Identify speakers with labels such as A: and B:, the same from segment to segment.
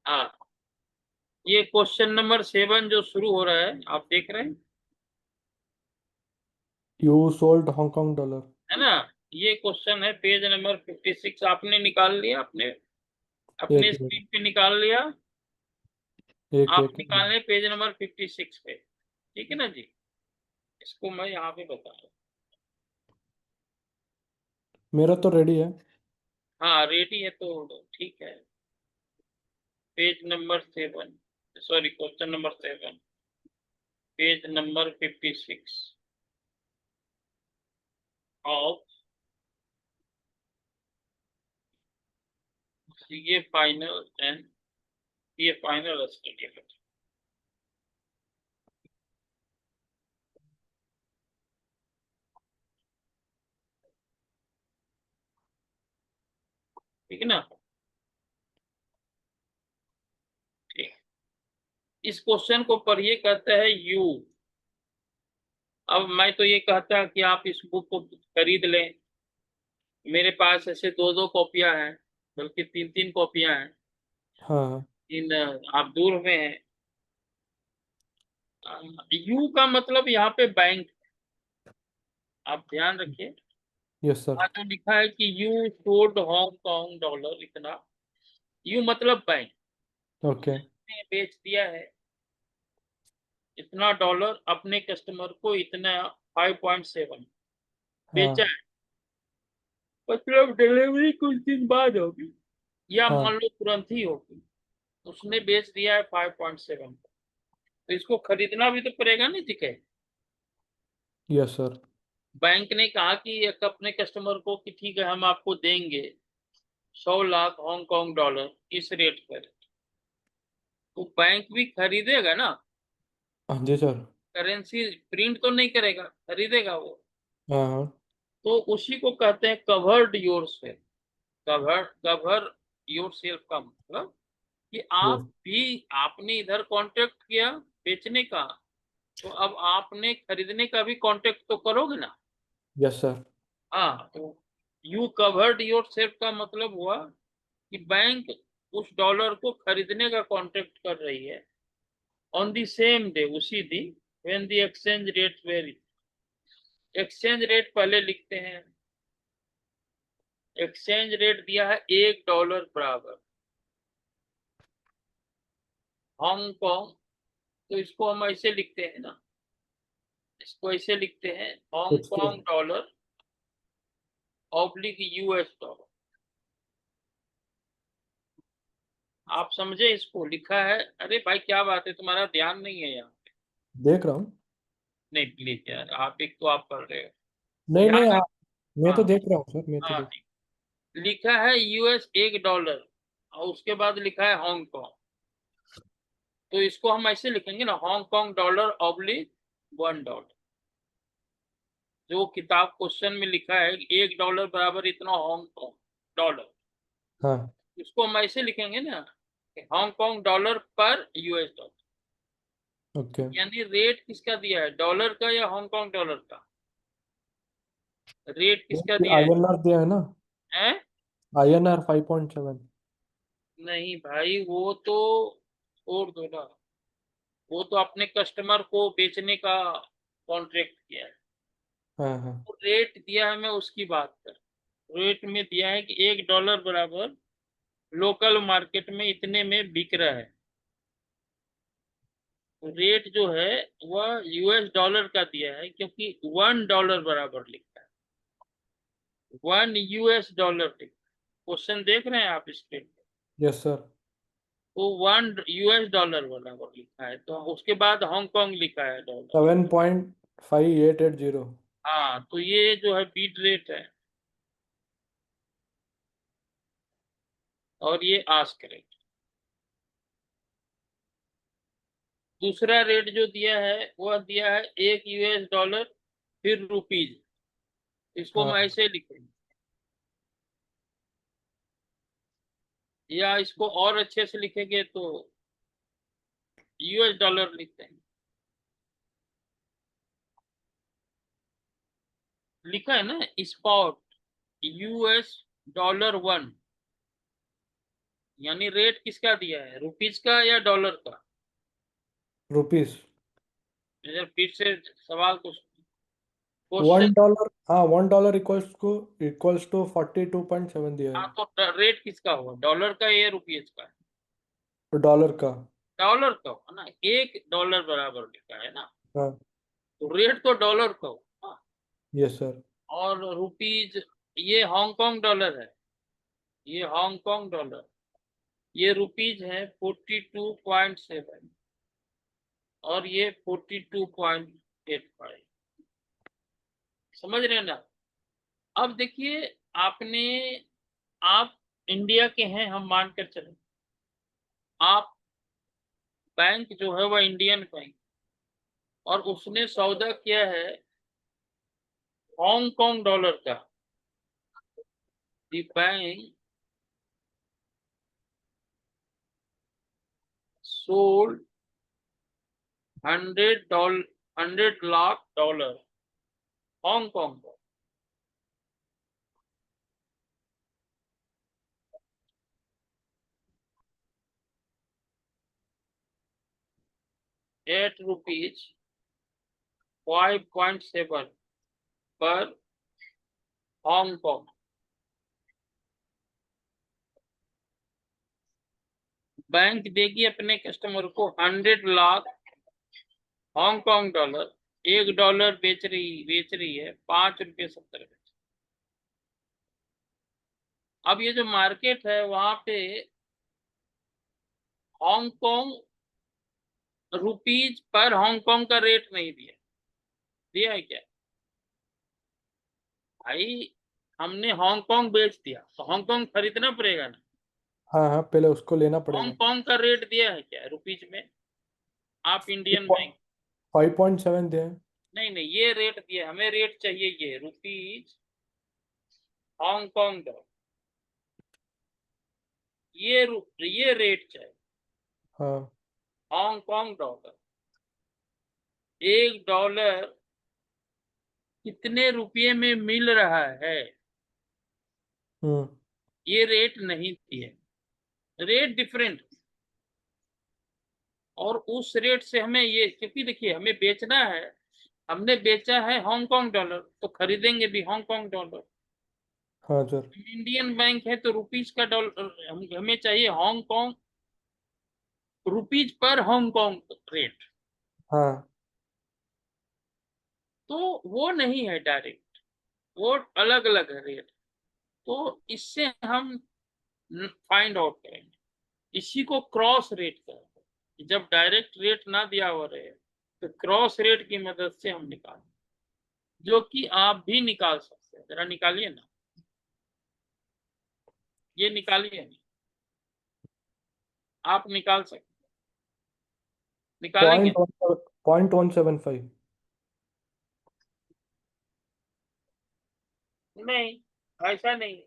A: हाँ, ये question number 7 जो शुरू हो रहा है, आप देख रहे हैं,
B: यू सोल्ड हांगकांग डॉलर।
A: है ना। ये क्वेश्चन है पेज नंबर 56। आपने निकाल लिया, अपने अपने
B: एक मिनट।
A: स्क्रीन पे निकाल लिया।
B: एक
A: आप
B: एक
A: निकाल लें पेज नंबर 56 पे, ठीक है ना जी। इसको मैं यहाँ पे बता रहा हूँ।
B: मेरा तो रेडी है।
A: हाँ, रेडी है तो ठीक है। Page number 7, sorry, question number 7, page number 56 of CA final and CA final study. ठीक है ना। ठीक। इस क्वेश्चन को पढ़िए, कहता है यू। अब मैं तो ये कहता कि आप इस बुक को खरीद लें। मेरे पास ऐसे दो दो कॉपियां हैं, बल्कि तीन तीन कॉपियां हैं।
B: हाँ हाँ।
A: इन आप दूर में हैं। यू का मतलब यहाँ पे बैंक, आप ध्यान रखिए।
B: Yes sir.
A: यहाँ तो लिखा है कि यू सोल्ड हांगकांग डॉलर इतना। यू मतलब बैंक।
B: ओके।
A: उसने बेच दिया है इतना डॉलर अपने कस्टमर को, इतना 5.7 बेचा
B: हाँ
A: है। मतलब डिलीवरी कुछ दिन बाद होगी, या मान
B: हाँ।
A: लो तुरंत ही होगी। उसने बेच दिया है 5.7, तो इसको खरीदना भी तो पड़ेगा नहीं, ठीक है।
B: Yes sir.
A: बैंक ने कहा कि एक अपने कस्टमर को कि ठीक है, हम आपको देंगे 100 लाख हांगकांग डॉलर इस रेट पर। तो बैंक भी खरीदेगा ना,
B: हाँ जी सर।
A: करेंसी प्रिंट तो नहीं करेगा, खरीदेगा वो।
B: हाँ हाँ।
A: तो उसी को कहते हैं covered your self. Cover your self का मतलब कि आप
B: यस।
A: भी, आपने इधर कांटेक्ट किया बेचने का, तो अब आपने खरीदने का भी कांटेक्ट तो करोगे ना।
B: Yes sir.
A: हाँ, तो यू कवर्ड योर सेल्फ का मतलब हुआ कि बैंक उस डॉलर को खरीदने का कांटेक्ट कर रही है ऑन द सेम डे, उसी दिन, when the exchange rate very. Exchange rate पहले लिखते हैं। एक्सचेंज रेट दिया है $1 बराबर हांगकांग। तो इसको हम ऐसे लिखते हैं ना, इसको ऐसे लिखते हैं,
B: sixty.
A: Hong Kong dollar oblique US dollar. आप समझे, इसको लिखा है। अरे भाई क्या बात है, तुम्हारा ध्यान नहीं है यहाँ।
B: देख रहा हूँ।
A: नहीं प्लीज यार, आप एक तो आप पढ़ रहे हो।
B: नहीं नहीं
A: ध्यान रख।
B: मैं तो
A: हाँ
B: देख रहा हूँ सर, मैं तो
A: हाँ,
B: देख।
A: लिखा है यूएस $1 और उसके बाद लिखा है हांगकांग। तो इसको हम ऐसे लिखेंगे ना, हांगकांग डॉलर ऑब्लिक $1। जो किताब क्वेश्चन में लिखा है $1 बराबर इतना हांगकांग डॉलर,
B: हाँ।
A: इसको हम ऐसे लिखेंगे ना, हांगकांग डॉलर पर यूएस डॉलर।
B: ओके।
A: यानी रेट किसका दिया है, डॉलर का या हांगकांग डॉलर का। रेट किसका दिया
B: INR दिया है ना।
A: है?
B: INR 5.7।
A: नहीं भाई, वो तो छोड़ दो ना। वो तो अपने कस्टमर को बेचने का कॉन्ट्रैक्ट किया है।
B: हाँ हाँ।
A: तो रेट दिया है, मैं उसकी बात कर। रेट में दिया है कि $1 बराबर लोकल मार्केट में इतने में बिक रहा है। तो रेट जो है वह यूएस डॉलर का दिया है, क्योंकि $1 बराबर लिखा है। $1 लिखा है। क्वेश्चन देख रहे हैं आप स्क्रीन पे।
B: Yes sir.
A: तो $1 बराबर लिखा है, तो उसके बाद हांगकांग लिखा है डॉलर।
B: 7.5880।
A: हाँ, तो ये जो है बीट रेट है, और ये आस्क रेट। दूसरा रेट जो दिया है वह दिया है $1 फिर रुपीज। इसको हम
B: हाँ।
A: ऐसे लिखेंगे, या इसको और अच्छे से लिखेंगे तो $, लिखते हैं। लिखा है ना, स्पॉट $1, यानी रेट किसका दिया है, रुपीज का या डॉलर का?
B: रुपीस।
A: इधर फिर से सवाल को क्वेश्चन।
B: $1, हाँ, $1 इक्वल्स टू 42.7 दिया है।
A: हाँ तो रेट किसका हुआ, डॉलर का या रुपीज का?
B: तो डॉलर का।
A: डॉलर का हुआ ना, $1 बराबर लिखा है ना,
B: हाँ।
A: तो रेट तो डॉलर का हुआ।
B: Yes sir.
A: और रुपीज, ये हांगकांग डॉलर है, ये हांगकांग डॉलर, ये रुपीज है 42.7 और ये 42.85। समझ रहे हैं ना? अब देखिए, आपने, आप इंडिया के हैं, हम मानकर चले, आप, बैंक जो है वह इंडियन बैंक, और उसने सौदा किया है हांगकांग डॉलर का। The bank sold $100, $100 lakh Hong Kong का एट रुपीज 5.7 पर हांगकांग। बैंक देगी अपने कस्टमर को 100 लाख हांगकांग डॉलर। $1 बेच रही है ₹5.70। अब ये जो मार्केट है वहां पे हांगकांग रुपीज पर हांगकांग का रेट नहीं दिया, दिया है क्या भाई? हमने हांगकांग बेच दिया तो हांगकांग खरीदना पड़ेगा ना।
B: हाँ हाँ, पहले उसको लेना पड़ेगा।
A: हांगकांग का रेट दिया है क्या रुपीज में? आप इंडियन बैंक,
B: 5.7 दिया है।
A: नहीं नहीं, ये रेट दिया, हमें रेट चाहिए ये रुपीज हांगकांग डॉलर, ये रेट चाहिए।
B: हाँ।
A: हांगकांग डॉलर, $1 कितने रुपये में मिल रहा है,
B: हम्म।
A: ये रेट नहीं दिए, रेट डिफरेंट। और उस रेट से हमें ये, क्योंकि देखिए हमें बेचना है, हमने बेचा है हांगकांग डॉलर तो खरीदेंगे भी हांगकांग डॉलर।
B: हाँ सर।
A: इंडियन बैंक है तो रुपीज का डॉलर, हमें चाहिए Hong Kong rupees per Hong Kong rate.
B: हाँ।
A: तो वो नहीं है डायरेक्ट, वो अलग अलग है रेट। तो इससे हम फाइंड आउट करेंगे, इसी को क्रॉस रेट कहते हैं। जब डायरेक्ट रेट ना दिया हुआ रहे तो क्रॉस रेट की मदद से हम निकालें, जो कि आप भी निकाल सकते हैं। जरा निकालिए ना, ये निकालिए ना, आप निकाल सकते, निकालेंगे?
B: 0.175।
A: नहीं, ऐसा नहीं।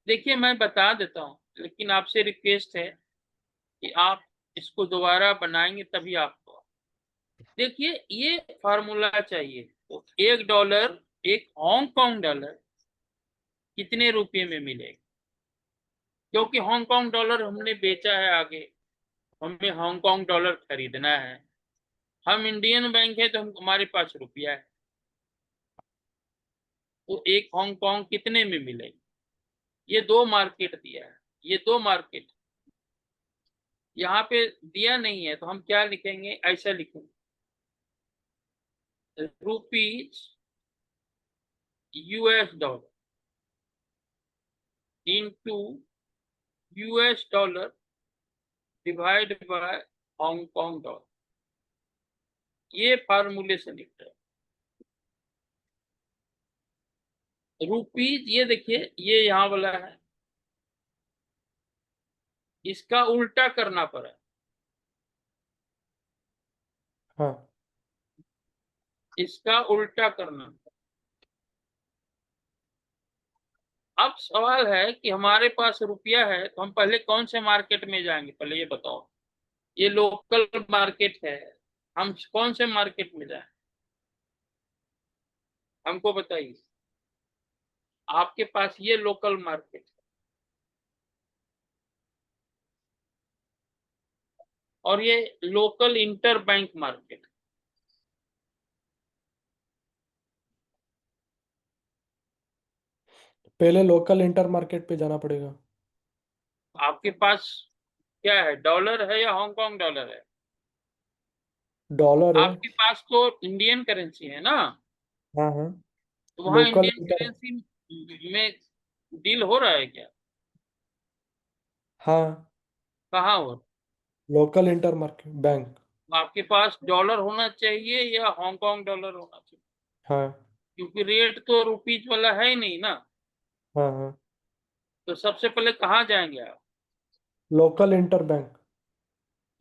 A: देखिए मैं बता देता हूँ, लेकिन आपसे रिक्वेस्ट है कि आप इसको दोबारा बनाएंगे तभी आपको। देखिए ये फार्मूला चाहिए, तो $1, एक हांगकांग डॉलर कितने रुपए में मिलेगा, क्योंकि हांगकांग डॉलर हमने बेचा है आगे, हमें हांगकांग डॉलर खरीदना है। हम इंडियन बैंक है तो हमारे पास रुपया है, तो एक हांगकांग कितने में मिलेगा? ये दो मार्केट दिया है, ये दो मार्केट यहाँ पे दिया नहीं है, तो हम क्या लिखेंगे, ऐसा लिखेंगे rupees $, into $, divide by Hong Kong dollar. ये फार्मूले से निकला रुपीज। ये देखिए ये यहाँ वाला है, इसका उल्टा करना पड़ा,
B: हाँ।
A: इसका उल्टा करना। अब सवाल है कि हमारे पास रुपया है तो हम पहले कौन से मार्केट में जाएंगे, पहले ये बताओ। ये लोकल मार्केट है, हम कौन से मार्केट में जाएं, हमको बताइए। आपके पास ये लोकल मार्केट है, और ये लोकल इंटर बैंक मार्केट।
B: पहले लोकल इंटर मार्केट पे जाना पड़ेगा।
A: आपके पास क्या है, डॉलर है या हांगकांग डॉलर है?
B: डॉलर है।
A: आपके पास तो इंडियन करेंसी है ना,
B: हाँ हाँ।
A: तो वहां
B: लोकल
A: इंडियन
B: इंटर।
A: करेंसी में डील हो रहा है क्या?
B: हाँ।
A: कहाँ हो?
B: Local inter market bank.
A: आपके पास डॉलर होना चाहिए या हांगकांग डॉलर होना चाहिए?
B: हाँ
A: क्योंकि रेट तो रुपीज वाला है ही नहीं ना।
B: हाँ हाँ।
A: तो सबसे पहले कहाँ जाएंगे आप?
B: Local inter bank.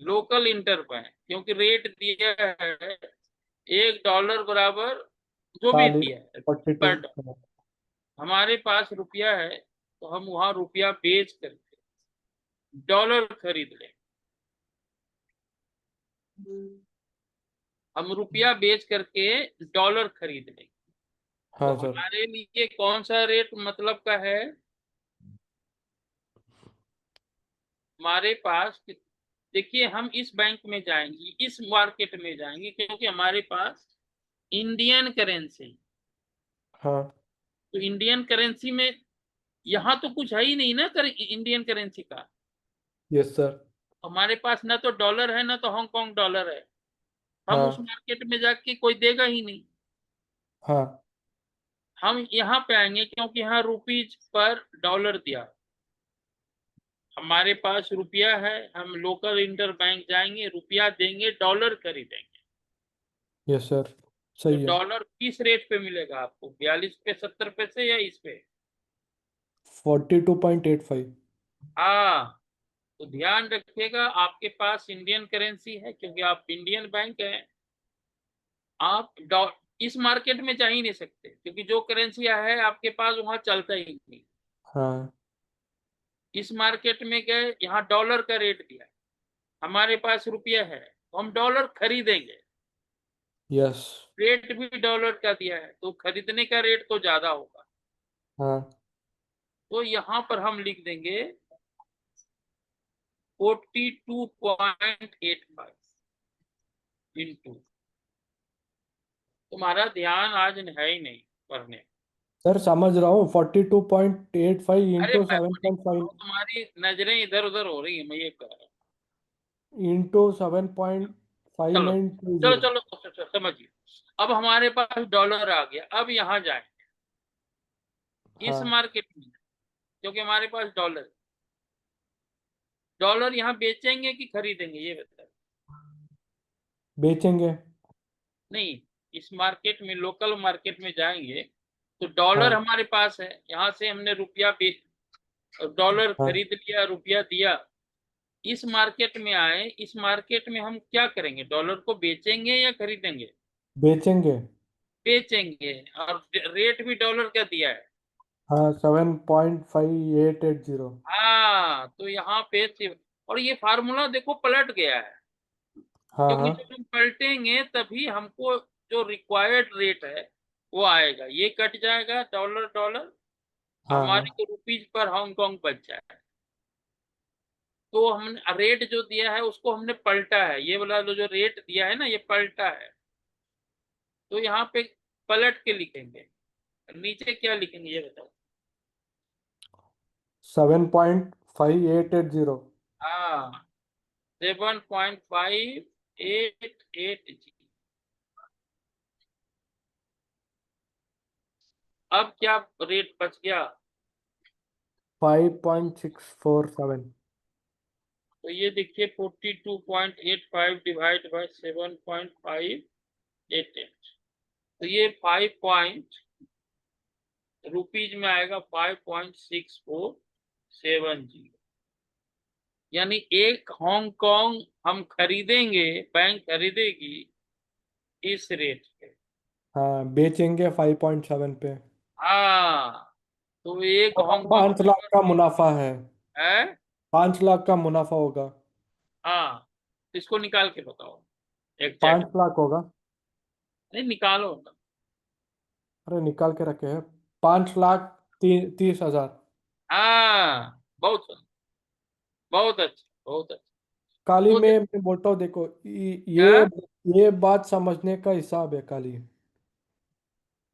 A: Local inter bank, क्योंकि रेट दिया है $1 बराबर जो भी
B: चालीस
A: दिया है
B: 42।
A: पर डॉलर। हमारे पास रुपया है, तो हम वहां रुपया बेच करके डॉलर खरीद लें। हम रुपया बेच करके डॉलर खरीद लें। तो
B: हाँ सर।
A: हमारे लिए कौन सा रेट मतलब का है? हमारे पास देखिए, हम इस बैंक में जाएंगे, इस मार्केट में जाएंगे, क्योंकि हमारे पास इंडियन करेंसी।
B: हाँ।
A: तो इंडियन करेंसी में यहाँ तो कुछ है ही नहीं ना इंडियन करेंसी का।
B: Yes sir.
A: हमारे पास ना तो डॉलर है ना तो हांगकांग डॉलर है। हम उस
B: हाँ
A: मार्केट में जाके कोई देगा ही नहीं।
B: हाँ।
A: हम यहाँ पे आएंगे क्योंकि यहाँ रुपीज पर डॉलर दिया। हमारे पास रुपया है, हम लोकल इंटर बैंक जाएंगे, रुपया देंगे, डॉलर खरीदेंगे।
B: Yes sir.
A: तो
B: सही है।
A: डॉलर किस रेट पे मिलेगा आपको, 42 पे 70 पैसे या इस पे?
B: 42.85।
A: हाँ। तो ध्यान रखिएगा, आपके पास इंडियन करेंसी है क्योंकि आप इंडियन बैंक है। आप इस मार्केट में जा ही नहीं सकते, क्योंकि जो करेंसी है आपके पास वहां चलता ही नहीं।
B: हाँ।
A: इस मार्केट में गए, यहाँ डॉलर का रेट दिया है, हमारे पास रुपया है तो हम डॉलर खरीदेंगे।
B: यस।
A: रेट भी डॉलर का दिया है तो खरीदने का रेट तो ज्यादा होगा।
B: हाँ।
A: तो यहाँ पर हम लिख देंगे 42.85 इंटू। तुम्हारा ध्यान आज है ही नहीं पढ़ने।
B: सर समझ रहा हूँ 42.85
A: अरे
B: इंटू
A: मैं
B: सेवन
A: तो नहीं
B: पॉइंट
A: कर रहा
B: फाइव
A: हूँ, तुम्हारी नजरें इधर उधर हो रही है, मैं ये कह रहा हूँ।
B: इंटू सेवन पॉइंट फाइव
A: चलो
B: नाइन टू
A: चलो
B: जीरो
A: चलो, समझिए। अब हमारे पास डॉलर आ गया, अब यहाँ जाए इस
B: हाँ।
A: मार्केट में, क्योंकि हमारे पास डॉलर। डॉलर यहाँ बेचेंगे कि खरीदेंगे ये बताओ?
B: बेचेंगे।
A: नहीं, इस मार्केट में, लोकल मार्केट में जाएंगे तो डॉलर
B: हाँ
A: हमारे पास है, यहाँ से हमने रुपया बेच, डॉलर
B: हाँ।
A: खरीद लिया, रुपया दिया। इस मार्केट में आए, इस मार्केट में हम क्या करेंगे, डॉलर को बेचेंगे या खरीदेंगे?
B: बेचेंगे।
A: बेचेंगे। और रेट भी डॉलर का दिया है।
B: हाँ 7.5880।
A: हाँ, तो यहाँ पे और ये फार्मूला देखो पलट गया है,
B: हाँ
A: क्योंकि
B: हाँ
A: जब हम पलटेंगे तभी हमको जो रिक्वायर्ड रेट है वो आएगा, ये कट जाएगा डॉलर डॉलर,
B: हाँ हाँ।
A: हमारे को रुपीज पर हांगकांग बच जाए। तो हमने रेट जो दिया है उसको हमने पलटा है, ये वाला जो रेट दिया है ना ये पलटा है। तो यहाँ पे पलट के लिखेंगे, नीचे क्या लिखेंगे ये बताओ?
B: 7.5880।
A: हाँ, 7.5880। अब क्या रेट बच गया?
B: 5.647।
A: तो ये देखिए 42.85 डिवाइड बाय 7.588। तो ये 5 रुपीज में आएगा 5.6470। यानी एक हांगकांग हम खरीदेंगे, बैंक खरीदेगी इस रेट पे।
B: हाँ बेचेंगे 5.7 पे।
A: हाँ, तो एक
B: तो
A: हांगकांग
B: 5 लाख का मुनाफा है।
A: है।
B: 5 लाख का मुनाफा होगा।
A: हाँ, इसको निकाल के बताओ एग्जैक्ट।
B: 5 लाख होगा।
A: नहीं, निकालो ना।
B: अरे निकाल के रखे हैं। 5,30,30,000।
A: हाँ, बहुत अच्छा, बहुत अच्छा, बहुत अच्छा।
B: काली
A: तो
B: मैं बोलता हूँ देखो
A: क्या?
B: ये बात समझने का हिसाब है काली।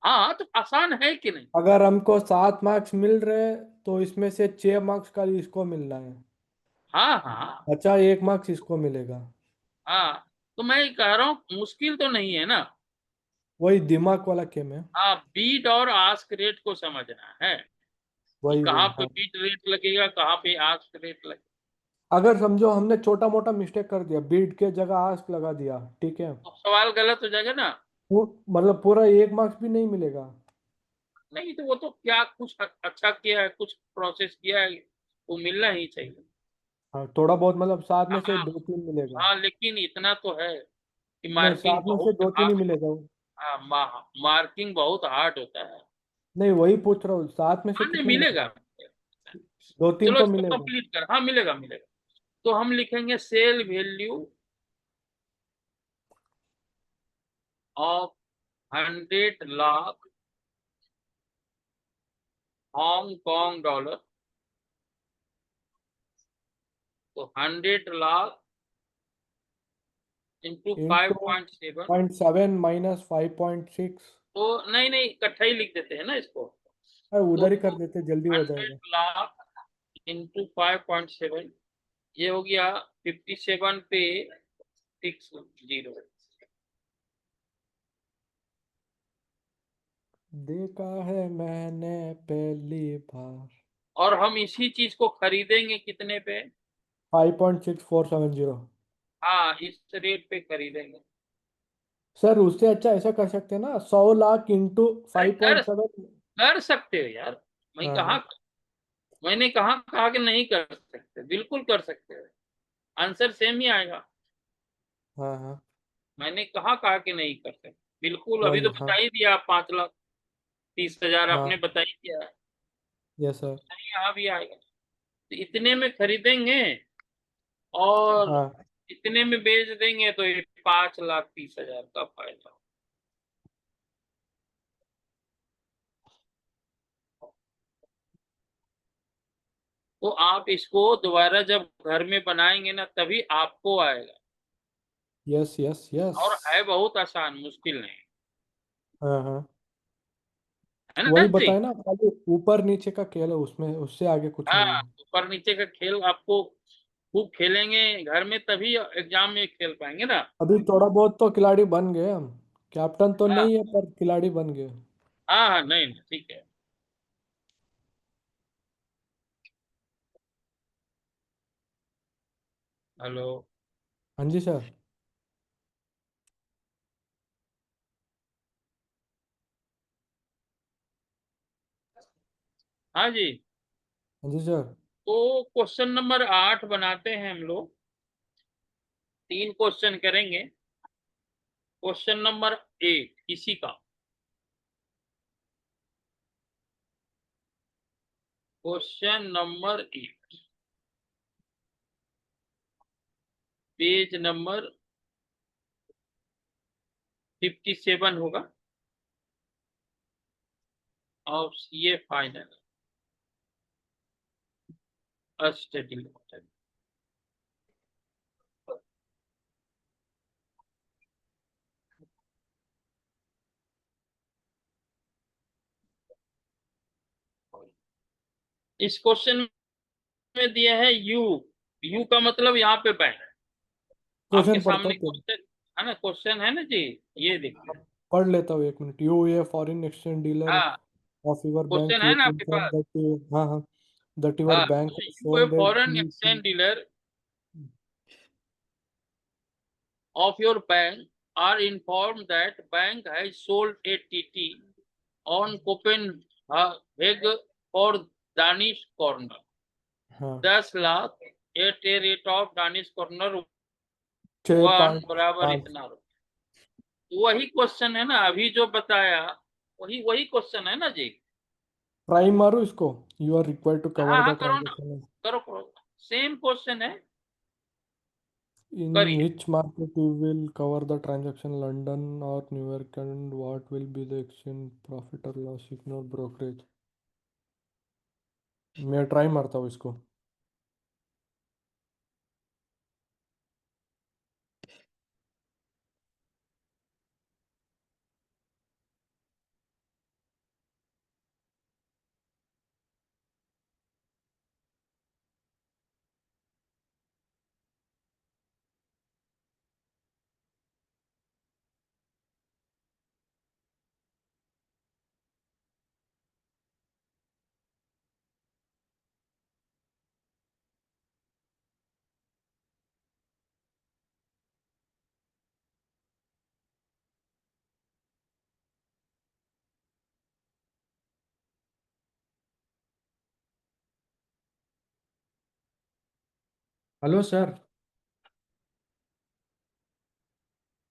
A: हाँ तो आसान है कि नहीं?
B: अगर हमको 7 मार्क्स मिल रहे हैं तो इसमें से 6 मार्क्स काली इसको मिलना है।
A: हाँ हाँ।
B: अच्छा 1 मार्क्स इसको मिलेगा।
A: हाँ तो मैं कह रहा हूँ मुश्किल तो नहीं है ना।
B: वही दिमाग वाला गेम है।
A: हाँ, बीट और आस्क रेट को समझना है कि
B: वही
A: कहाँ
B: वही
A: पे
B: हाँ।
A: बीट रेट लगेगा, कहाँ पे आस्क रेट लगेगा।
B: अगर समझो हमने छोटा मोटा मिस्टेक कर दिया, बीट के जगह आस्क लगा दिया, ठीक है,
A: तो सवाल गलत हो जाएगा ना।
B: मतलब पूरा 1 मार्क्स भी नहीं मिलेगा।
A: नहीं तो वो तो क्या कुछ अच्छा किया है, कुछ प्रोसेस किया है, वो मिलना ही चाहिए।
B: हाँ थोड़ा बहुत मतलब 7 में से
A: हाँ
B: 2-3 मिलेगा।
A: हाँ, लेकिन इतना तो है कि
B: नहीं
A: मार्किंग
B: 7 में से
A: बहुत
B: 2-3 ही मिलेगा वो।
A: मार्किंग बहुत हार्ड होता है।
B: नहीं वही पूछ रहा हूँ, 7 में से
A: हाँ नहीं
B: कितने मिलेगा?
A: मिलेगा।
B: 2-3
A: चलो
B: तो
A: इसको
B: मिलेगा।
A: कंप्लीट कर, हाँ मिलेगा मिलेगा। तो हम लिखेंगे sell value of 100 lakh Hong Kong dollar. तो 100 lakh into five
B: into
A: point seven
B: 0.7 minus 5.6।
A: तो नहीं नहीं, इकट्ठा ही लिख देते हैं ना इसको।
B: अरे
A: तो
B: उधर ही कर देते जल्दी हो
A: 100
B: जाएगा।
A: लाख इंटू 5.7, ये हो गया 57 पे 60।
B: देखा है मैंने पहली बार।
A: और हम इसी चीज को खरीदेंगे कितने पे?
B: 5.6470।
A: हाँ इस रेट पे खरीदेंगे।
B: सर उससे अच्छा ऐसा कर सकते हैं ना, 100 लाख इंटू
A: अरे
B: फाइव
A: कर
B: पॉइंट सेवन
A: कर सकते हो यार। मैं
B: हाँ
A: कहा,
B: हाँ
A: मैंने कहा कि नहीं कर सकते, बिल्कुल कर सकते हो। आंसर सेम ही आएगा।
B: हाँ हाँ।
A: मैंने कहा कि नहीं कर सकते, बिल्कुल। अभी
B: वही
A: तो
B: हाँ।
A: बता ही दिया, 5,30,000 आपने
B: हाँ
A: बता ही दिया।
B: Yes sir.
A: नहीं यहाँ भी आएगा। तो इतने में खरीदेंगे और
B: हाँ
A: इतने में बेच देंगे, तो ये 5,30,000 का फायदा। तो आप इसको दोबारा जब घर में बनाएंगे ना, तभी आपको आएगा।
B: Yes yes yes.
A: और है बहुत आसान, मुश्किल नहीं।
B: हाँ हाँ।
A: है ना
B: वही
A: जी?
B: बताए ना, खाली ऊपर नीचे का खेल है उसमें, उससे आगे कुछ नहीं
A: हाँ,
B: है।
A: ऊपर नीचे का खेल आपको खूब खेलेंगे घर में, तभी एग्जाम में खेल पाएंगे ना।
B: अभी थोड़ा बहुत तो खिलाड़ी बन गए हम। कैप्टन तो
A: हाँ
B: नहीं है पर खिलाड़ी बन गए।
A: हाँ हाँ, नहीं नहीं, ठीक है। हेलो।
B: हाँ जी सर।
A: हाँ जी।
B: हाँ जी सर।
A: तो क्वेश्चन नंबर 8 बनाते हैं हम लोग। 3 क्वेश्चन करेंगे। क्वेश्चन नंबर 8 इसी का। क्वेश्चन नंबर 8, पेज नंबर 57 होगा। और ये फाइनल स्टडी। इस क्वेश्चन में दिया है यू। यू का मतलब यहाँ पे बैंक। आपके
B: क्वेश्चन पढ़ता
A: सामने
B: हूँ क्या?
A: क्वेश्चन है ना, क्वेश्चन है ना जी। ये देखिए।
B: पढ़ लेता हूँ 1 मिनट। You a foreign exchange dealer
A: हाँ,
B: ऑफ योर बैंक
A: क्वेश्चन है
B: यू
A: ना आपके
B: इन्फॉर्म
A: पास।
B: दैट हाँ हाँ दैट योर
A: हाँ,
B: बैंक
A: तो you a
B: sold
A: foreign
B: at
A: exchange dealer of your bank are informed that bank has sold a TT on Copenhagen for Danish corner
B: हाँ
A: 10 lakh at a rate of Danish corner
B: छः
A: 1
B: पाँच
A: बराबर
B: पाँच
A: इतना रुपया। तो वही क्वेश्चन है ना अभी जो बताया, वही वही क्वेश्चन है ना जी।
B: प्राइम मारो इसको। यू आर रिक्वायर्ड टू
A: हाँ
B: कवर
A: हाँ,
B: द
A: करो ना,
B: ट्रांजेक्शन
A: करो करो। सेम क्वेश्चन है,
B: इन
A: करिए।
B: Which market you will cover the transaction, London और New York, and what will be the exchange profit और लॉस इग्नोर ब्रोकरेज। मैं ट्राई मारता हूँ इसको। Hello sir.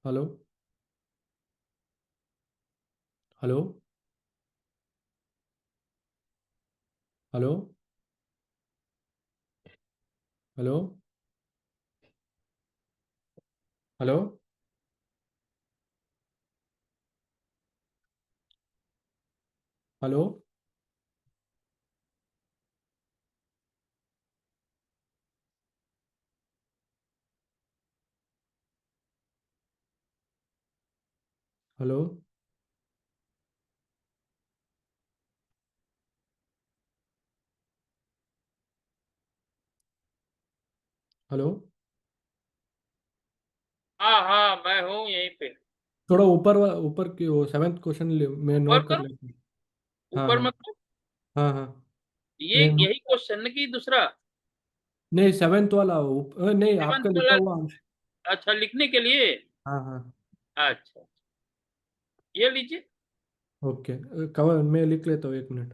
B: Hello. Hello. Hello. Hello. Hello. Hello. Hello. Hello.
A: हाँ हाँ, मैं हूँ यहीं पे।
B: थोड़ा ऊपर की वो सेवेंथ क्वेश्चन मैं
A: ऊपर
B: नोट कर
A: पर,
B: लेता हूँ। हाँ
A: ऊपर
B: हाँ।
A: मतलब
B: हाँ हाँ।
A: ये
B: मैं
A: यही क्वेश्चन की दूसरा?
B: नहीं, सेवेंथ वाला नहीं,
A: सेवंथ
B: आपका लिखा
A: वाला?
B: हुआ
A: अच्छा, लिखने के लिए।
B: हाँ हाँ।
A: अच्छा, ये लीजिए।
B: ओके। कवर मैं लिख लेता हूँ, 1 मिनट।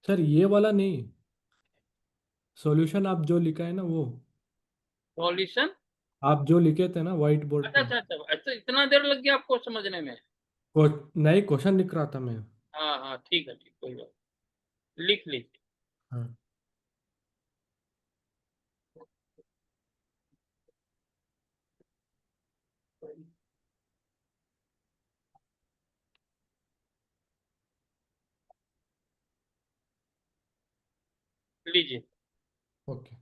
B: सर ये वाला नहीं, सॉल्यूशन आप जो लिखा है ना वो,
A: सॉल्यूशन?
B: आप जो लिखे थे ना व्हाइट बोर्ड
A: अच्छा
B: पे।
A: अच्छा अच्छा अच्छा, इतना देर लग गया आपको समझने में?
B: को, नहीं, क्वेश्चन लिख रहा था मैं।
A: हाँ हाँ, ठीक है, ठीक, कोई बात। लिख लीजिए।
B: हाँ।
A: लीजिए।
B: ओके।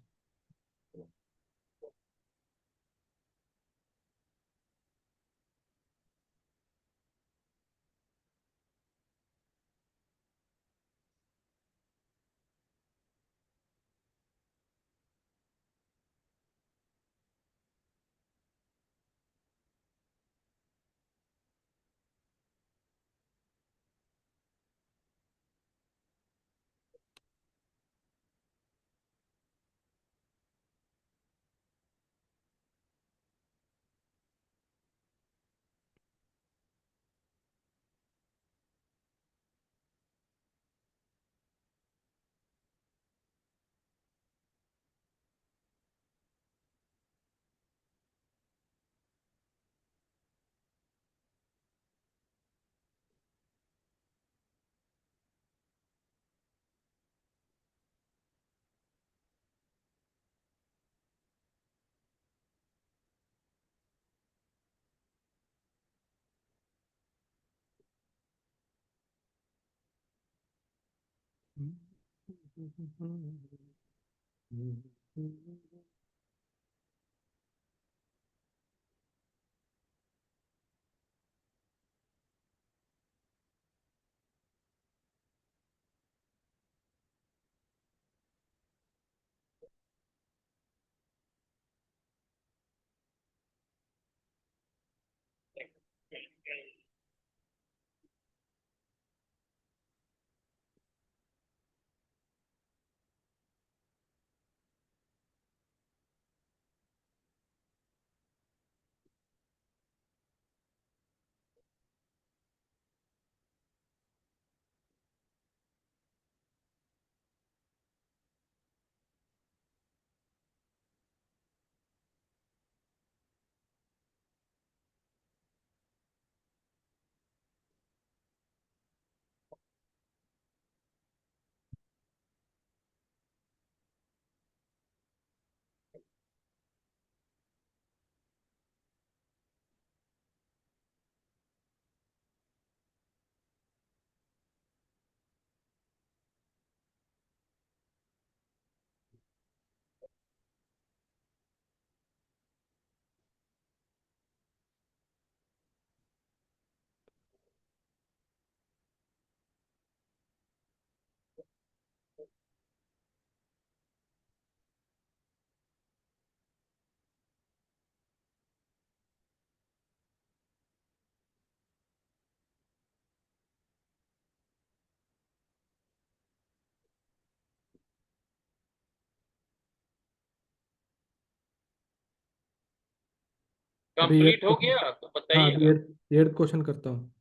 B: अभी एट
A: कंप्लीट हो
B: क्वेश्चन।
A: गया तो
B: हाँ, अभी
A: बताइएगा।
B: एट एट क्वेश्चन करता हूँ।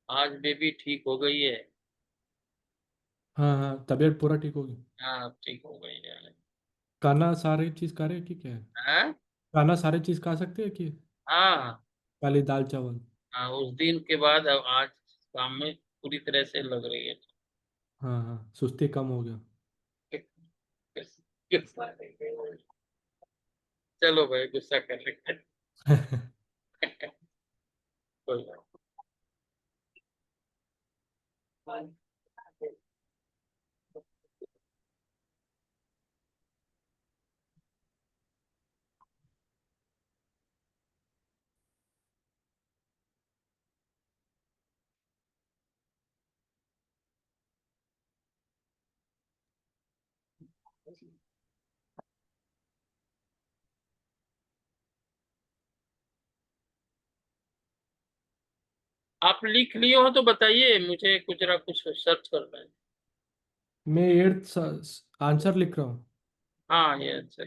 A: आज बेबी ठीक हो गई है।
B: हाँ हाँ, तबीयत पूरा ठीक होगी।
A: हाँ अब ठीक हो गई है।
B: खाना सारी चीज खा रहे हैं कि क्या है?
A: हाँ
B: खाना सारी चीज खा सकते हैं कि
A: हाँ।
B: खाली दाल चावल?
A: हाँ उस दिन के बाद अब आज शाम में पूरी तरह से लग रही है।
B: हाँ हाँ, सुस्ती कम हो गया।
A: किस- किस- चलो भाई गुस्सा कर रहे हैं। कोई बात नहीं। आप लिख लिए हो तो बताइए, मुझे कुछ ना कुछ सर्च करना है।
B: मैं एट्थ आंसर लिख रहा हूँ।
A: हाँ ये अच्छा।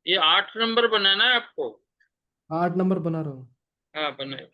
A: ये 8 नंबर बनाना है आपको।
B: 8 नंबर बना रहा हूँ।
A: हाँ बनाए।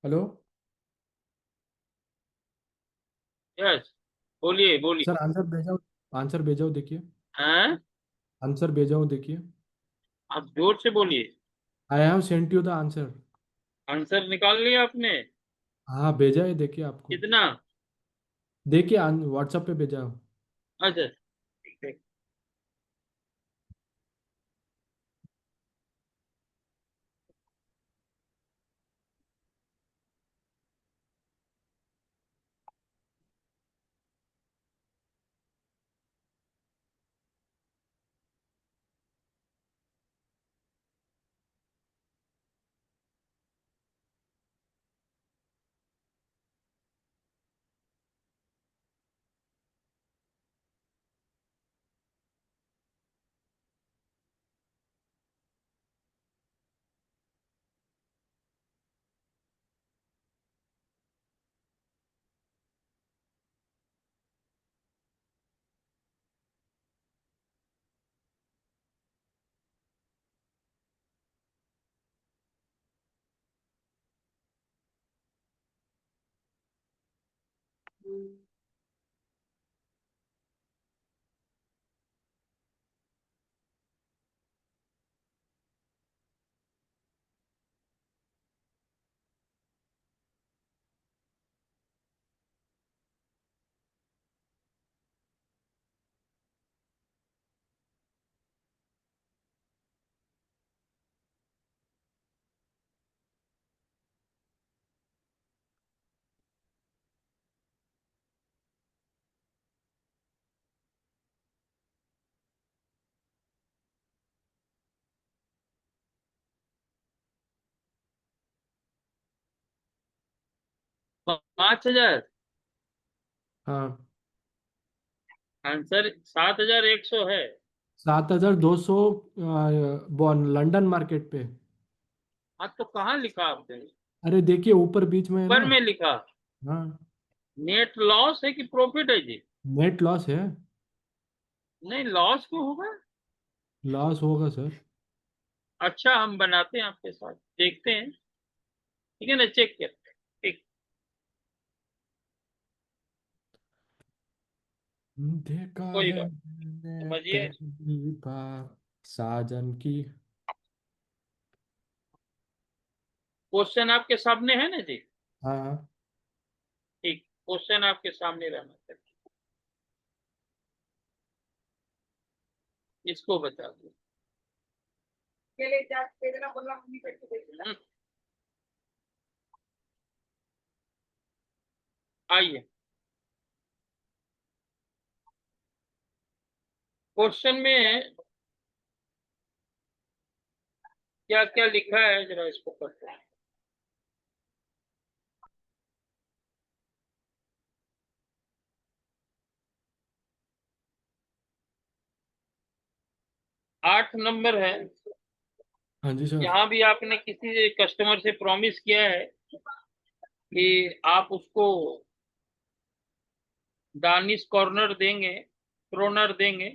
B: हेलो
A: यस, बोलिए बोलिए।
B: सर, आंसर भेजा, आंसर भेजा हूँ देखिए।
A: हैं?
B: आंसर भेजा हूँ देखिए।
A: आप जोर से बोलिए।
B: I have sent you the answer.
A: Answer निकाल लिया आपने?
B: हाँ भेजा है, देखिए आपको।
A: कितना?
B: देखिए व्हाट्सएप पे भेजा हूँ।
A: अच्छा, ठीक है। 5,000?
B: हाँ,
A: आंसर 7,100 है।
B: 7200 लंदन मार्केट पे।
A: हाँ, तो कहाँ लिखा आपने?
B: अरे देखिए ऊपर बीच में है
A: ऊपर
B: ना।
A: में लिखा।
B: हाँ,
A: नेट लॉस है कि प्रॉफिट है जी?
B: नेट लॉस है।
A: नहीं, लॉस क्यों होगा?
B: लॉस होगा सर।
A: अच्छा, हम बनाते हैं आपके साथ, देखते हैं। ठीक है ना, चेक करते हैं। ठीक।
B: देखा
A: कोई
B: है
A: बात,
B: मैंने
A: समझिए।
B: पहली बार साजन की।
A: क्वेश्चन आपके सामने है ना जी?
B: हाँ हाँ।
A: ठीक, क्वेश्चन आपके सामने रहना चाहिए। इसको बता दो। हम्म, आइए। क्वेश्चन में क्या क्या लिखा है, जरा इसको पढ़ते हैं। 8 नंबर है।
B: हाँ जी सर।
A: यहाँ भी आपने किसी कस्टमर से प्रॉमिस किया है कि आप उसको दानिश कॉर्नर देंगे, क्रोनर देंगे,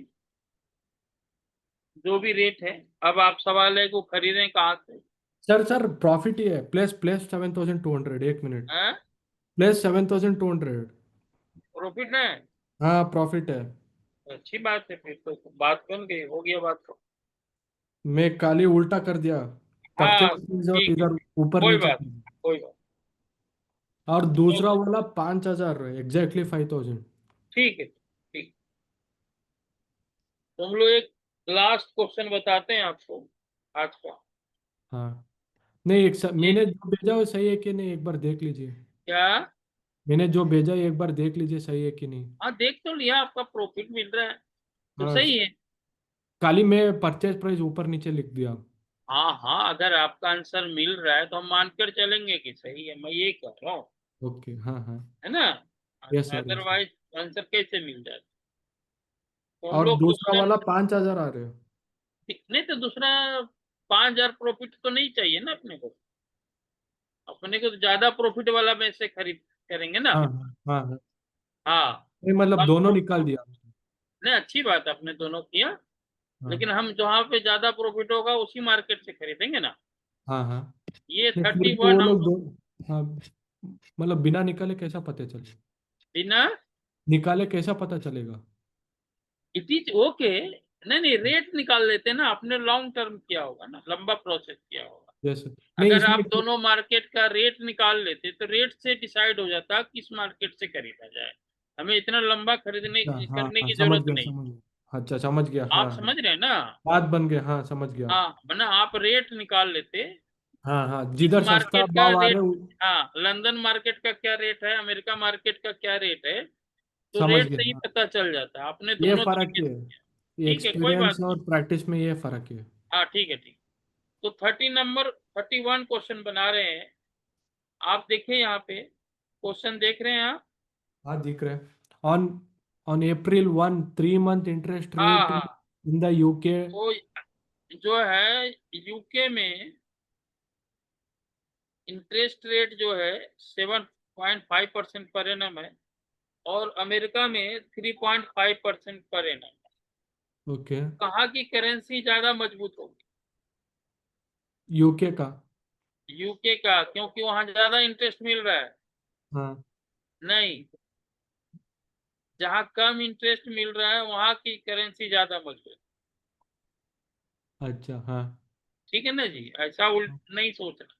A: जो भी रेट है। अब आप सवाल है को खरीदें कहाँ से?
B: सर सर प्रॉफिट ही है, प्लस प्लस 7200, एक मिनट।
A: हैं?
B: प्लस 7200।
A: प्रॉफिट है?
B: हाँ प्रॉफिट है।
A: अच्छी बात है, फिर तो बात बन गई, हो गया बात तो।
B: मैं काली उल्टा कर दिया।
A: हाँ,
B: परचेज और
A: ठीक है।
B: इधर ऊपर
A: कोई
B: नीचे
A: बात,
B: कर दिया।
A: कोई बात।
B: और
A: तो
B: दूसरा वाला 5000 एग्जैक्टली 5000।
A: ठीक है, ठीक। तो हम लोग एक लास्ट क्वेश्चन बताते हैं आपको आज का।
B: हाँ, नहीं
A: ये
B: मैंने जो भेजा वो सही है कि नहीं, एक बार देख लीजिए।
A: क्या?
B: मैंने जो भेजा है, एक बार देख लीजिए सही है कि नहीं।
A: हाँ, देख तो लिया, आपका प्रॉफिट मिल रहा है, तो
B: हाँ,
A: सही है।
B: खाली मैं परचेज प्राइस ऊपर नीचे लिख दिया।
A: हाँ हाँ, अगर आपका आंसर मिल रहा है तो हम मानकर चलेंगे कि सही है, मैं ये कह रहा हूँ।
B: ओके, हाँ हाँ।
A: है ना?
B: Yes sir, yes sir.
A: Otherwise answer कैसे मिल जाए? तो हम
B: और
A: लोग
B: दूसरा
A: क्वेश्चन।
B: वाला 5000 आ रहे हो।
A: नहीं तो दूसरा 5,000 प्रॉफिट तो नहीं चाहिए ना अपने को। अपने को तो ज्यादा प्रॉफिट वाला में से खरीद करेंगे ना।
B: हाँ हाँ हाँ हाँ।
A: हाँ।
B: नहीं मतलब
A: कम
B: दोनों निकाल दिया।
A: नहीं, अच्छी बात है, आपने दोनों किया। लेकिन
B: हाँ
A: हम जहाँ पे ज्यादा प्रॉफिट होगा उसी मार्केट से खरीदेंगे ना।
B: हाँ हाँ।
A: ये
B: नहीं फिर
A: थर्टी
B: भी
A: वन
B: वो
A: हम
B: लोग
A: लोग।
B: दो, हाँ, मतलब बिना निकाले कैसा पता चले?
A: बिना
B: निकाले कैसा पता चलेगा?
A: It is okay. नहीं नहीं, रेट निकाल लेते ना, आपने लॉन्ग टर्म किया होगा ना, लंबा प्रोसेस किया होगा।
B: जैसे नहीं
A: अगर
B: इसमें
A: आप दोनों मार्केट का रेट निकाल लेते तो रेट से डिसाइड हो जाता किस मार्केट से खरीदा जाए। हमें इतना लंबा खरीदने
B: अच्छा, हाँ
A: करने
B: हाँ,
A: की
B: समझ
A: जरूरत
B: गया
A: नहीं।
B: समझ गया, अच्छा समझ गया, हाँ
A: आप
B: हाँ।
A: समझ रहे हैं ना?
B: बात बन गया, हाँ समझ गया।
A: हाँ, वरना आप रेट निकाल लेते
B: हाँ हाँ,
A: इस
B: जिधर सस्ता
A: मार्केट का
B: भाव आ
A: रेट।
B: रहे
A: हाँ, लंदन मार्केट का क्या रेट है, अमेरिका मार्केट का क्या रेट है, तो
B: समझ
A: रेट
B: गया,
A: से ही
B: हाँ।
A: पता चल जाता है। आपने
B: ये
A: दोनों
B: फर्क
A: तरीके
B: है,
A: से किया।
B: ये
A: ठीक है, कोई
B: एक्सपीरियंस
A: बात नहीं।
B: और प्रैक्टिस में ये फर्क है।
A: हाँ ठीक है, ठीक। तो 31 क्वेश्चन बना रहे हैं। आप देखिए यहाँ पे क्वेश्चन देख रहे हैं आप?
B: हाँ दिख रहे हैं। On on April 1, 3 month interest
A: हाँ
B: रेट
A: हाँ।
B: In the UK.
A: तो जो है यूके में इंटरेस्ट रेट जो है 7.5% पर एनम है, और अमेरिका में 3.5% पर एनम।
B: ओके।
A: कहाँ की करेंसी ज्यादा मजबूत होगी?
B: यूके का।
A: यूके का, क्योंकि वहां ज्यादा इंटरेस्ट मिल रहा है?
B: हाँ।
A: नहीं, जहाँ कम इंटरेस्ट मिल रहा है वहां की करेंसी ज्यादा मजबूत।
B: अच्छा, हाँ।
A: ठीक है ना जी, ऐसा उल्ट नहीं सोचना।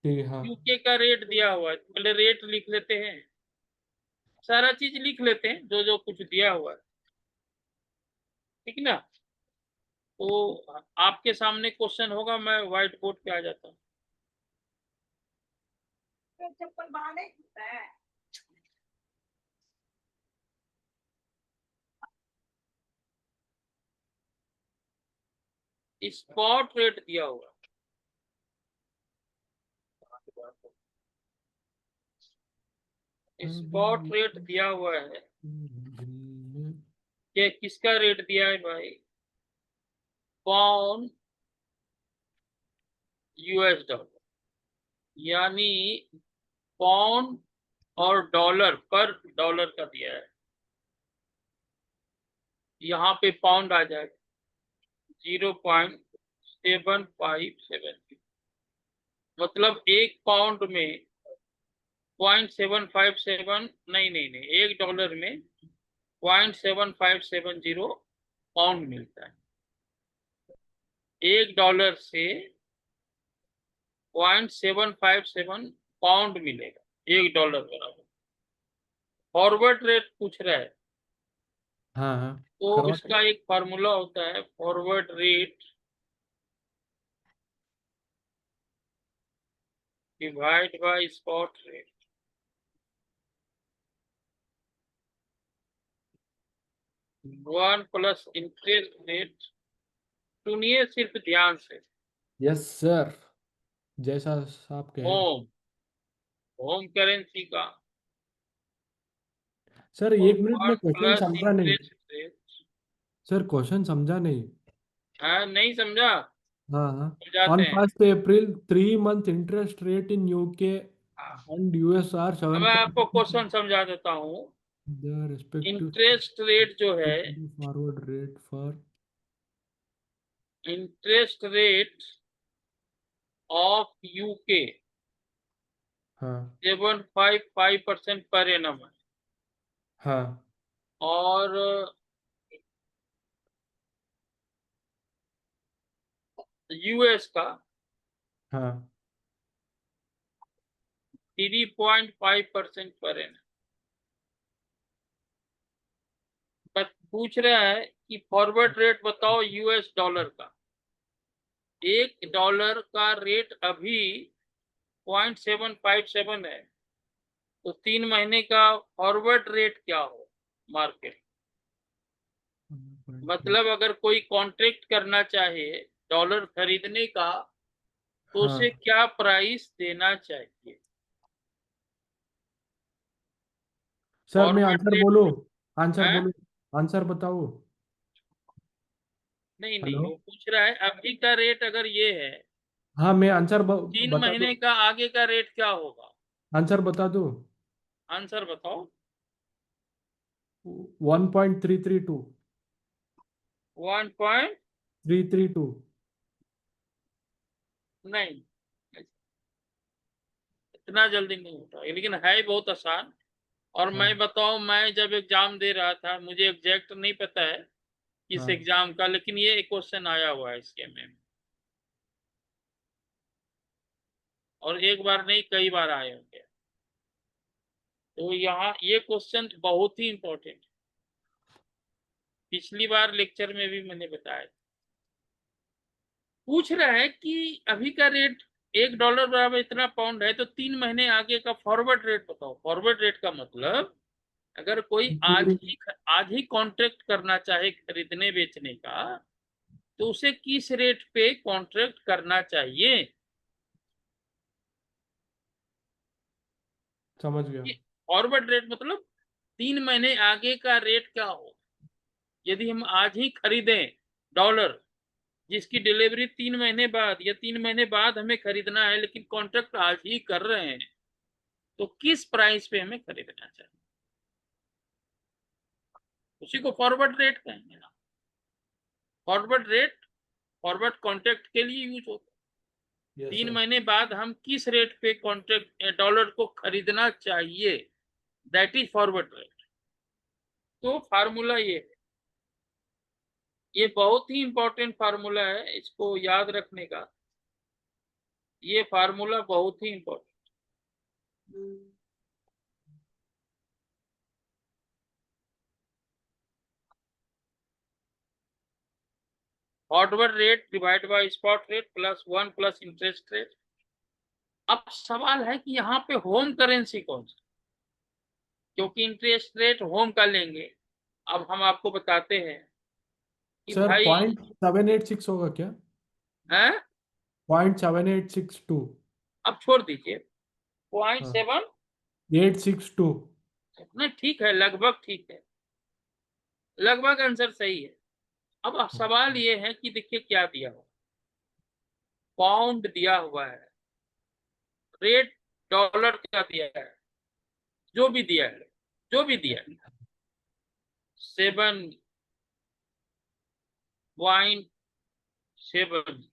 B: ठीक है, हाँ।
A: यूके का रेट दिया हुआ है, पहले रेट लिख लेते हैं, सारा चीज लिख लेते हैं जो जो कुछ दिया हुआ है। ठीक है ना? तो आपके सामने क्वेश्चन होगा, मैं व्हाइट बोर्ड पे आ जाता हूँ।
C: चप्पल बाहर नहीं घूमता है।
A: स्पॉट रेट दिया हुआ है, स्पॉट रेट दिया हुआ है कि किसका रेट दिया है भाई? पाउंड यूएस डॉलर, यानी पाउंड और डॉलर पर डॉलर का दिया है। यहाँ पे पाउंड आ जाएगा 0.757, मतलब एक पाउंड में 0.757, नहीं नहीं नहीं, एक डॉलर में 0.7570 पाउंड मिलता है। एक डॉलर से 0.757 पाउंड मिलेगा, एक डॉलर बराबर। फॉरवर्ड रेट पूछ रहा है,
B: हाँ हाँ,
A: तो
B: करवा
A: इसका एक फार्मूला होता है, forward rate divide by spot rate. 1 plus interest rate. सुनिए सिर्फ ध्यान से।
B: यस सर, जैसा आप कहे।
A: होम होम करेंसी का,
B: सर
A: और
B: 1 मिनट में
A: 1
B: क्वेश्चन
A: प्लस
B: समझा नहीं।
A: Interest rate.
B: सर क्वेश्चन समझा नहीं।
A: हाँ, नहीं समझा?
B: हाँ हाँ।
A: समझाते
B: ऑन
A: हैं।
B: 1 April 3 month interest rate in UK and USR
A: अब
B: सेवन
A: मैं आपको
B: पॉइंट
A: क्वेश्चन समझा देता हूँ।
B: द रिस्पेक्टिव
A: इंटरेस्ट रेट जो है,
B: forward rate for.
A: Interest rate of UK
B: हाँ
A: 7.55% पर एनम है,
B: हाँ
A: और यूएस का
B: हाँ
A: 3.5% पर एनम। बस पूछ रहा है कि फॉरवर्ड रेट बताओ यूएस डॉलर का। एक डॉलर का रेट अभी 0.757 है, तो 3 महीने का फॉरवर्ड रेट क्या हो मार्केट? मतलब अगर कोई कॉन्ट्रैक्ट करना चाहे डॉलर खरीदने का, तो उसे
B: हाँ।
A: क्या प्राइस देना चाहिए?
B: सर मैं
A: फॉरवर्ड
B: आंसर
A: रेट
B: बोलूं? आंसर
A: है?
B: बोलूं? आंसर बताओ।
A: नहीं नहीं,
B: हेलो।
A: वो पूछ रहा है अभी का रेट अगर ये है,
B: हाँ मैं आंसर
A: तीन
B: बता दूं?
A: महीने का आगे का रेट क्या होगा?
B: आंसर बता दूं?
A: आंसर बताओ।
B: 1.332।
A: 1 पॉइंट
B: 332।
A: 9। इतना जल्दी नहीं होता, लेकिन है बहुत आसान। और
B: हाँ
A: मैं बताऊं, मैं जब एग्जाम दे रहा था, मुझे एग्जैक्ट नहीं पता है किस
B: हाँ
A: एग्जाम का, लेकिन ये एक क्वेश्चन आया हुआ है इसके में, और एक बार नहीं कई बार आए होंगे। तो यहाँ ये क्वेश्चन बहुत ही इंपॉर्टेंट, पिछली बार लेक्चर में भी मैंने बताया। पूछ रहा है कि अभी का रेट $1 बराबर इतना पाउंड है, तो 3 महीने आगे का फॉरवर्ड रेट बताओ। फॉरवर्ड रेट का मतलब, अगर कोई
B: पूरी
A: आज ही कॉन्ट्रैक्ट करना चाहे खरीदने बेचने का, तो उसे किस रेट पे कॉन्ट्रैक्ट करना चाहिए।
B: समझ गया।
A: फॉरवर्ड रेट मतलब 3 महीने आगे का रेट क्या हो। यदि हम आज ही खरीदें डॉलर, जिसकी डिलीवरी 3 महीने बाद या 3 महीने बाद हमें खरीदना है, लेकिन कॉन्ट्रैक्ट आज ही कर रहे हैं, तो किस प्राइस पे हमें खरीदना चाहिए, उसी को फॉरवर्ड रेट कहेंगे ना। फॉरवर्ड रेट फॉरवर्ड कॉन्ट्रैक्ट के लिए यूज होता है।
B: यस
A: 3 महीने बाद हम किस रेट पे कॉन्ट्रैक्ट डॉलर को खरीदना चाहिए, दैट इज फॉरवर्ड रेट। तो फार्मूला ये है, ये बहुत ही इंपॉर्टेंट फार्मूला है, इसको याद रखने का। ये फार्मूला बहुत ही important. Forward rate divide by spot rate plus 1 plus interest rate. अब सवाल है कि यहाँ पे होम करेंसी कौन सा, क्योंकि इंटरेस्ट रेट होम का लेंगे। अब हम आपको बताते हैं कि
B: सर,
A: भाई
B: 0.786 होगा क्या?
A: है,
B: 0.7862।
A: अब छोड़ दीजिए, पॉइंट
B: हाँ,
A: सेवन
B: 862।
A: नहीं, ठीक है, लगभग ठीक है, लगभग आंसर सही है। अब सवाल ये है कि देखिए क्या दिया हुआ, पाउंड दिया हुआ है, रेट डॉलर का दिया है, जो भी दिया है, जो भी दिया है 7.7,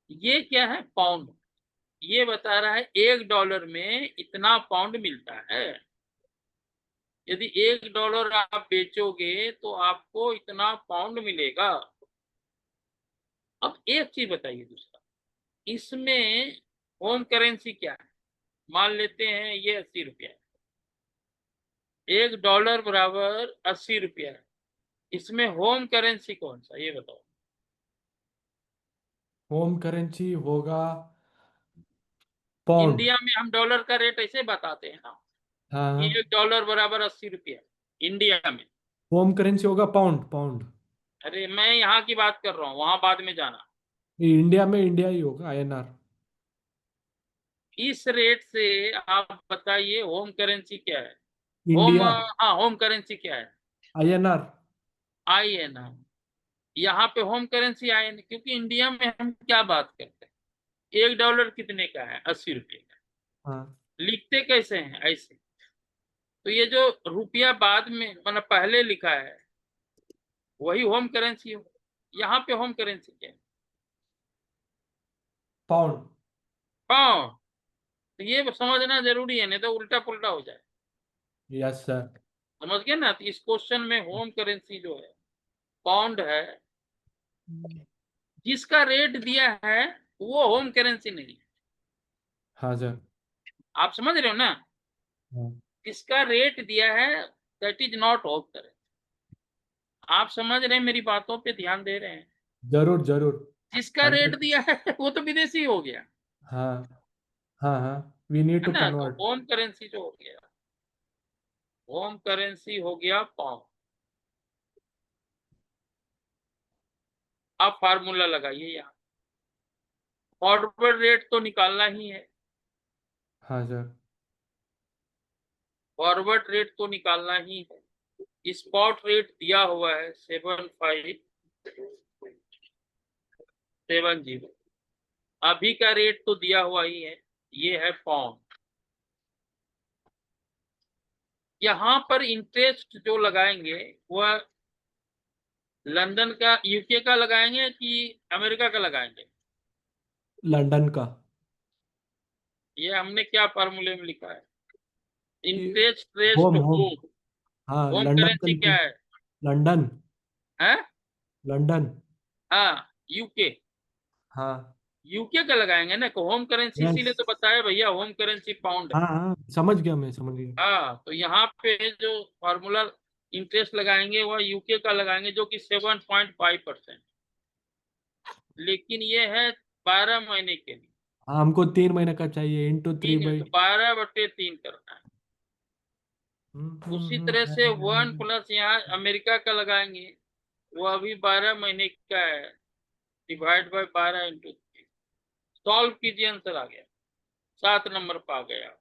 A: ये क्या है, पाउंड। ये बता रहा है $1 में इतना पाउंड मिलता है। यदि $1 आप बेचोगे तो आपको इतना पाउंड मिलेगा। अब एक चीज बताइए दूसरा, इसमें होम करेंसी क्या है। मान लेते हैं ये 80 रुपया है, $1 बराबर 80 रुपया है। इसमें होम करेंसी कौन सा, ये बताओ।
B: होम करेंसी होगा पाउंड।
A: इंडिया में हम डॉलर का रेट ऐसे बताते हैं ना
B: हाँ
A: कि
B: हाँ।
A: $1 बराबर 80 रुपया इंडिया में।
B: होम करेंसी होगा पाउंड, पाउंड।
A: अरे मैं यहाँ की बात कर रहा हूँ, वहां बाद में जाना।
B: ये इंडिया में इंडिया ही होगा, INR।
A: इस रेट से आप बताइए होम करेंसी क्या है। Home,
B: India.
A: हाँ, होम करेंसी क्या है,
B: INR।
A: INR। यहाँ पे होम करेंसी INR, क्योंकि इंडिया में हम क्या बात करते हैं, $1 कितने का है, 80 रुपये का।
B: हाँ।
A: लिखते कैसे हैं, ऐसे। तो ये जो रुपया बाद में मतलब पहले लिखा है, वही होम करेंसी हो। यहाँ पे होम करेंसी क्या है,
B: पाउंड।
A: पाउंड। तो ये समझना जरूरी है, नहीं तो उल्टा पुल्टा हो जाए।
B: Yes sir.
A: समझ गए ना। तो इस क्वेश्चन में होम करेंसी जो है पाउंड है, जिसका रेट दिया है वो होम करेंसी नहीं है।
B: हाँ सर।
A: आप समझ रहे हो ना,
B: हाँ।
A: जिसका रेट दिया है that is not home currency. आप समझ रहे हैं, मेरी बातों पे ध्यान दे रहे हैं।
B: जरूर जरूर।
A: जिसका रेट
B: 100।
A: दिया है वो तो विदेशी हो गया,
B: हाँ हाँ हाँ। वी नीड
A: है
B: टू
A: ना। तो
B: कन्वर्ट।
A: होम करेंसी जो हो गया, होम करेंसी हो गया पाउंड। आप फार्मूला लगाइए यहाँ, फॉरवर्ड रेट तो निकालना ही है,
B: हाँ सर।
A: फॉरवर्ड रेट तो निकालना ही है। स्पॉट रेट दिया हुआ है 7570। अभी का रेट तो दिया हुआ ही है, ये है पाउंड। यहाँ पर इंटरेस्ट जो लगाएंगे वह लंदन का, यूके का लगाएंगे कि अमेरिका का लगाएंगे।
B: लंदन का।
A: ये हमने क्या फार्मूले में लिखा है?
B: ये
A: interest rate
B: home
A: to
B: home
A: home.
B: हाँ
A: होम
B: लंदन का
A: करेंसी क्या है?
B: लंदन
A: है?
B: लंदन
A: हाँ, यूके।
B: हाँ
A: यूके का लगाएंगे ना, होम करेंसी,
B: यस
A: इसीलिए तो बताया भैया, होम करेंसी पाउंड है।
B: हाँ हाँ समझ गया मैं समझ गया।
A: हाँ, तो यहाँ पे जो फॉर्मूला इंटरेस्ट लगाएंगे वह यूके का लगाएंगे, जो कि 7.5%। लेकिन ये है 12 महीने के लिए।
B: हाँ, हमको 3 महीने का चाहिए इंटू थ्री
A: तीन,
B: बाई।
A: तो 12/3 करना है। उसी तरह से 1+ यहाँ अमेरिका का लगाएंगे, वो अभी 12 महीने का है, डिवाइड बाय 12 × 3। सॉल्व कीजिए, आंसर आ गया, 7 नंबर पर आ गया।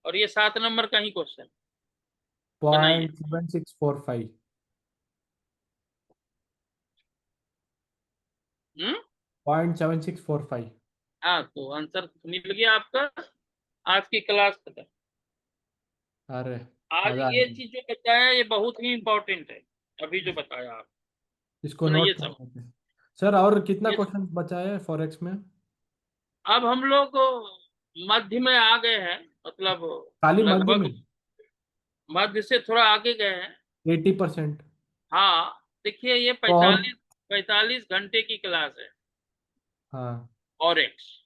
A: और ये 7 नंबर का ही क्वेश्चन बनाइए।
B: 0.7645।
A: हम्म।
B: 0.7645।
A: हाँ, तो आंसर मिल गया आपका। आज की क्लास खत्म।
B: अरे
A: आज
B: मजा आ
A: ये
B: गया।
A: चीज जो बताया ये बहुत ही इम्पोर्टेंट है, अभी जो बताया आप।
B: इसको
A: तो ये
B: नोट कर
A: सब,
B: लेते हैं सर। और कितना
A: ये
B: क्वेश्चन बचा है फॉरेक्स में?
A: अब हम लोग मध्य में आ गए हैं, मतलब
B: खाली मध्य में
A: लगभग मध्य से थोड़ा आगे गए हैं।
B: 80%।
A: हाँ, देखिए ये
B: तो और
A: 45 घंटे की क्लास है
B: हाँ
A: फॉरेक्स।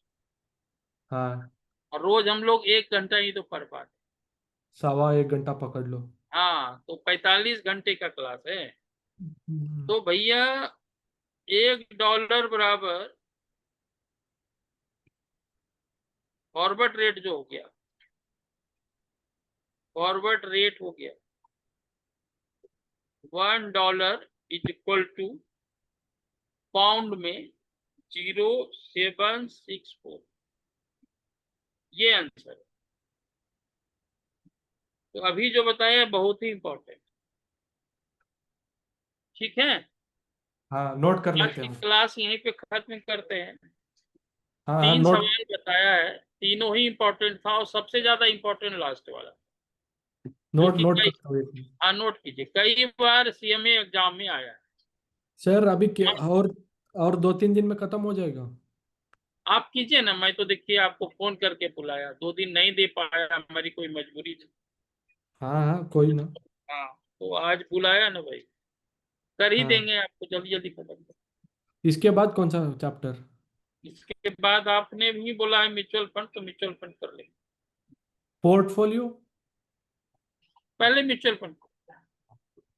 B: हाँ
A: और रोज हम लोग 1 घंटा ही तो पढ़ पाते।
B: 1.25 घंटा पकड़ लो।
A: हाँ, तो 45 घंटे का क्लास है।
B: हम्म,
A: तो भैया $1 बराबर फॉरवर्ड रेट जो हो गया, फॉरवर्ड रेट हो गया $1 इज इक्वल टू पाउंड में 0.764। ये आंसर है। तो अभी जो बताया बहुत ही इंपॉर्टेंट। ठीक है,
B: हाँ नोट कर
A: आज
B: लेते
A: की
B: हैं।
A: क्लास यहीं पे खत्म करते हैं।
B: हाँ हाँ
A: 3
B: नोट
A: सवाल बताया है, तीनों ही इंपॉर्टेंट था, और सबसे ज्यादा इंपॉर्टेंट लास्ट वाला, जो
B: नोट
A: कि
B: नोट
A: कई,
B: करता हूँ एक मिनट।
A: हाँ नोट कीजिए, कई बार सीएमए एग्जाम में आया है।
B: सर अभी और 2-3 दिन में खत्म हो जाएगा।
A: आप कीजिए ना, मैं तो देखिए आपको फोन करके बुलाया, 2 दिन नहीं दे पाया, हमारी कोई मजबूरी थी।
B: हाँ हाँ कोई ना।
A: हाँ, तो आज बुलाया ना भाई, कर ही
B: हाँ
A: देंगे आपको जल्दी जल्दी खत्म।
B: इसके बाद कौन सा चैप्टर?
A: इसके बाद आपने भी बोला है म्यूचुअल फंड, तो म्यूचुअल फंड कर लेंगे।
B: पोर्टफोलियो।
A: पहले म्यूचुअल फंड,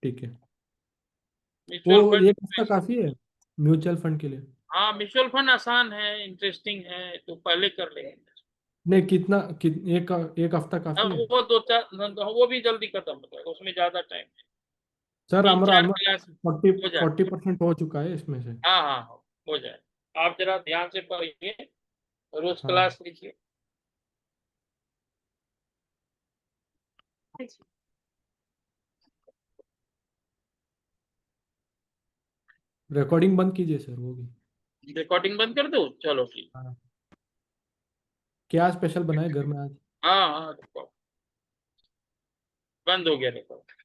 B: ठीक है। वो
A: म्यूचुअल फंड।
B: एक हफ्ता काफी है म्यूचुअल फंड के लिए?
A: हाँ, म्यूचुअल फंड आसान है, इंटरेस्टिंग है, तो पहले कर लेंगे।
B: नहीं एक हफ्ता काफी
A: अब
B: है?
A: वो 2-4, वो भी जल्दी खत्म हो जाएगा, उसमें ज्यादा टाइम है।
B: सर
A: तीन
B: हमारा
A: चार
B: ऑलमोस्ट
A: क्लास
B: 40
A: हो जाए।
B: 40% हो चुका है इसमें से।
A: हाँ हाँ हाँ, हो जाए। आप जरा ध्यान से पढ़िए, रोज
B: हाँ
A: क्लास लीजिए।
B: रिकॉर्डिंग बंद कीजिए सर वो भी।
A: रिकॉर्डिंग बंद कर दो, चलो ठीक।
B: हाँ क्या स्पेशल बनाए घर में आज?
A: हाँ हाँ, रिकॉर्ड बंद हो गया, रिकॉर्ड।